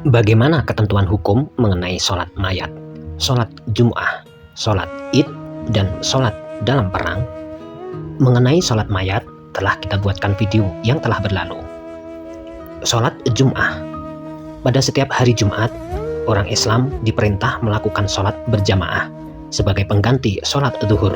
Bagaimana ketentuan hukum mengenai sholat mayat, sholat Jum'ah, sholat Id, dan sholat dalam perang? Mengenai sholat mayat, telah kita buatkan video yang telah berlalu. Sholat Jum'ah. Pada setiap hari Jumat, orang Islam diperintah melakukan sholat berjamaah sebagai pengganti sholat zuhur.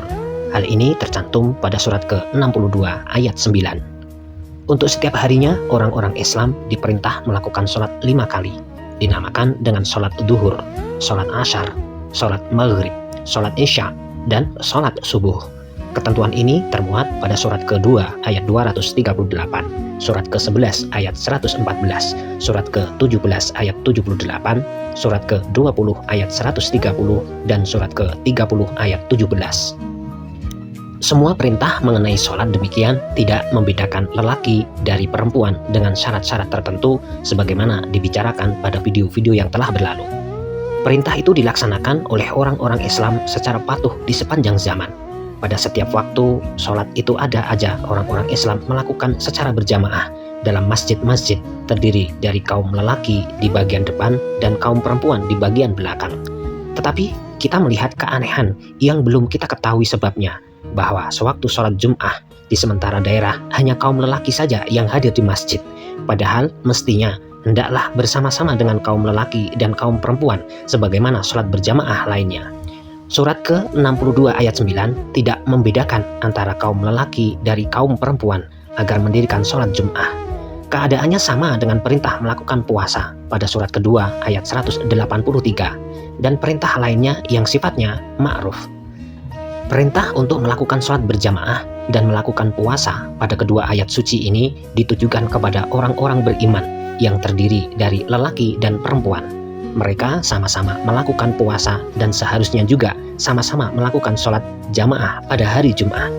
Hal ini tercantum pada surat ke-62 ayat 9. Untuk setiap harinya, orang-orang Islam diperintah melakukan sholat 5 kali, dinamakan dengan sholat duhur, sholat asyar, sholat maghrib, sholat isya, dan sholat subuh. Ketentuan ini termuat pada surat kedua ayat 238, surat ke-11 ayat 114, surat ke-17 ayat 78, surat ke-20 ayat 130, dan surat ke-30 ayat 17. Semua perintah mengenai sholat demikian tidak membedakan lelaki dari perempuan dengan syarat-syarat tertentu sebagaimana dibicarakan pada video-video yang telah berlalu. Perintah itu dilaksanakan oleh orang-orang Islam secara patuh di sepanjang zaman. Pada setiap waktu, sholat itu ada aja orang-orang Islam melakukan secara berjamaah dalam masjid-masjid terdiri dari kaum lelaki di bagian depan dan kaum perempuan di bagian belakang. Tetapi kita melihat keanehan yang belum kita ketahui sebabnya, bahwa sewaktu sholat Jum'ah di sementara daerah hanya kaum lelaki saja yang hadir di masjid, padahal mestinya hendaklah bersama-sama dengan kaum lelaki dan kaum perempuan sebagaimana sholat berjamaah lainnya. Surat ke-62 ayat 9 tidak membedakan antara kaum lelaki dari kaum perempuan agar mendirikan sholat Jum'ah. Keadaannya sama dengan perintah melakukan puasa pada surat kedua ayat 183 dan perintah lainnya yang sifatnya ma'ruf. Perintah untuk melakukan sholat berjamaah dan melakukan puasa pada kedua ayat suci ini ditujukan kepada orang-orang beriman yang terdiri dari lelaki dan perempuan. Mereka sama-sama melakukan puasa dan seharusnya juga sama-sama melakukan sholat jamaah pada hari Jumat.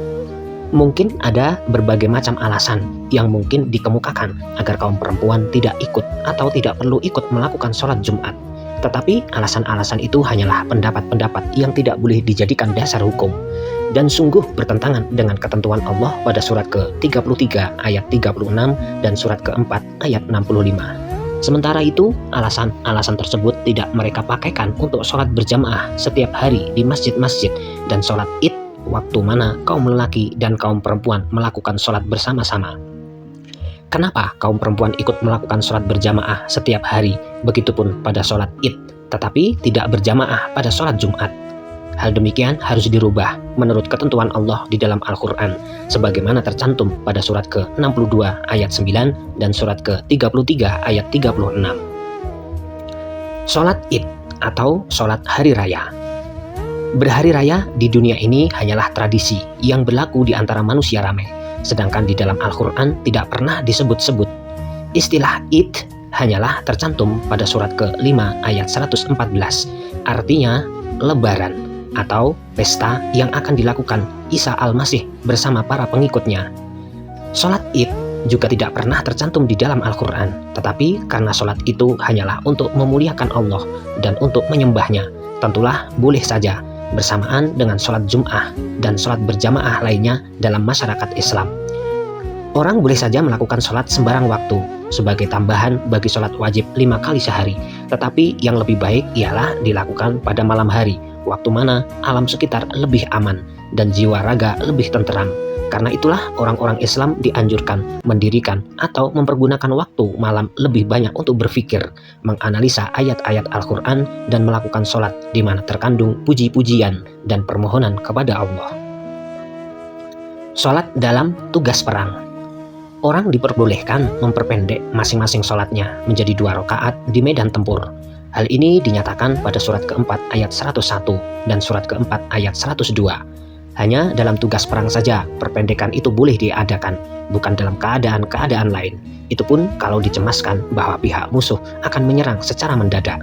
Mungkin ada berbagai macam alasan yang mungkin dikemukakan agar kaum perempuan tidak ikut atau tidak perlu ikut melakukan sholat Jumat. Tetapi alasan-alasan itu hanyalah pendapat-pendapat yang tidak boleh dijadikan dasar hukum dan sungguh bertentangan dengan ketentuan Allah pada surat ke-33 ayat 36 dan surat ke-4 ayat 65. Sementara itu, alasan-alasan tersebut tidak mereka pakaikan untuk sholat berjamaah setiap hari di masjid-masjid dan sholat Id, waktu mana kaum lelaki dan kaum perempuan melakukan sholat bersama-sama. Kenapa kaum perempuan ikut melakukan sholat berjamaah setiap hari, begitupun pada sholat Id, tetapi tidak berjamaah pada sholat Jumat? Hal demikian harus dirubah menurut ketentuan Allah di dalam Al-Quran, sebagaimana tercantum pada surat ke-62 ayat 9 dan surat ke-33 ayat 36. Sholat Id atau sholat hari raya. Berhari raya di dunia ini hanyalah tradisi yang berlaku di antara manusia ramai. Sedangkan di dalam Al-Quran tidak pernah disebut-sebut. Istilah Id hanyalah tercantum pada surat ke-5 ayat 114, artinya lebaran atau pesta yang akan dilakukan Isa Al-Masih bersama para pengikutnya. Sholat Id juga tidak pernah tercantum di dalam Al-Quran, tetapi karena sholat itu hanyalah untuk memuliakan Allah dan untuk menyembahnya, tentulah boleh saja bersamaan dengan sholat Jum'ah dan sholat berjamaah lainnya dalam masyarakat Islam. Orang boleh saja melakukan sholat sembarang waktu sebagai tambahan bagi sholat wajib 5 kali sehari, tetapi yang lebih baik ialah dilakukan pada malam hari, waktu mana alam sekitar lebih aman dan jiwa raga lebih tenteram. Karena itulah orang-orang Islam dianjurkan mendirikan atau mempergunakan waktu malam lebih banyak untuk berpikir, menganalisa ayat-ayat Al-Quran, dan melakukan sholat di mana terkandung puji-pujian dan permohonan kepada Allah. Sholat dalam tugas perang. Orang diperbolehkan memperpendek masing-masing sholatnya menjadi 2 rakaat di medan tempur. Hal ini dinyatakan pada surat ke-4 ayat 101 dan surat ke-4 ayat 102. Hanya dalam tugas perang saja perpendekan itu boleh diadakan, bukan dalam keadaan-keadaan lain. Itu pun kalau dicemaskan bahwa pihak musuh akan menyerang secara mendadak.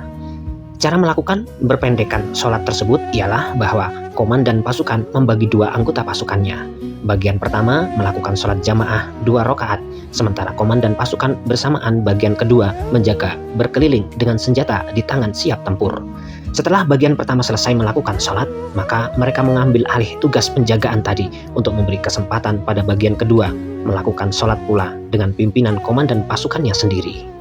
Cara melakukan berpendekan sholat tersebut ialah bahwa komandan pasukan membagi 2 anggota pasukannya. Bagian pertama melakukan sholat jamaah 2 rakaat, sementara komandan pasukan bersamaan bagian kedua menjaga berkeliling dengan senjata di tangan siap tempur. Setelah bagian pertama selesai melakukan sholat, maka mereka mengambil alih tugas penjagaan tadi untuk memberi kesempatan pada bagian kedua melakukan sholat pula dengan pimpinan komandan pasukannya sendiri.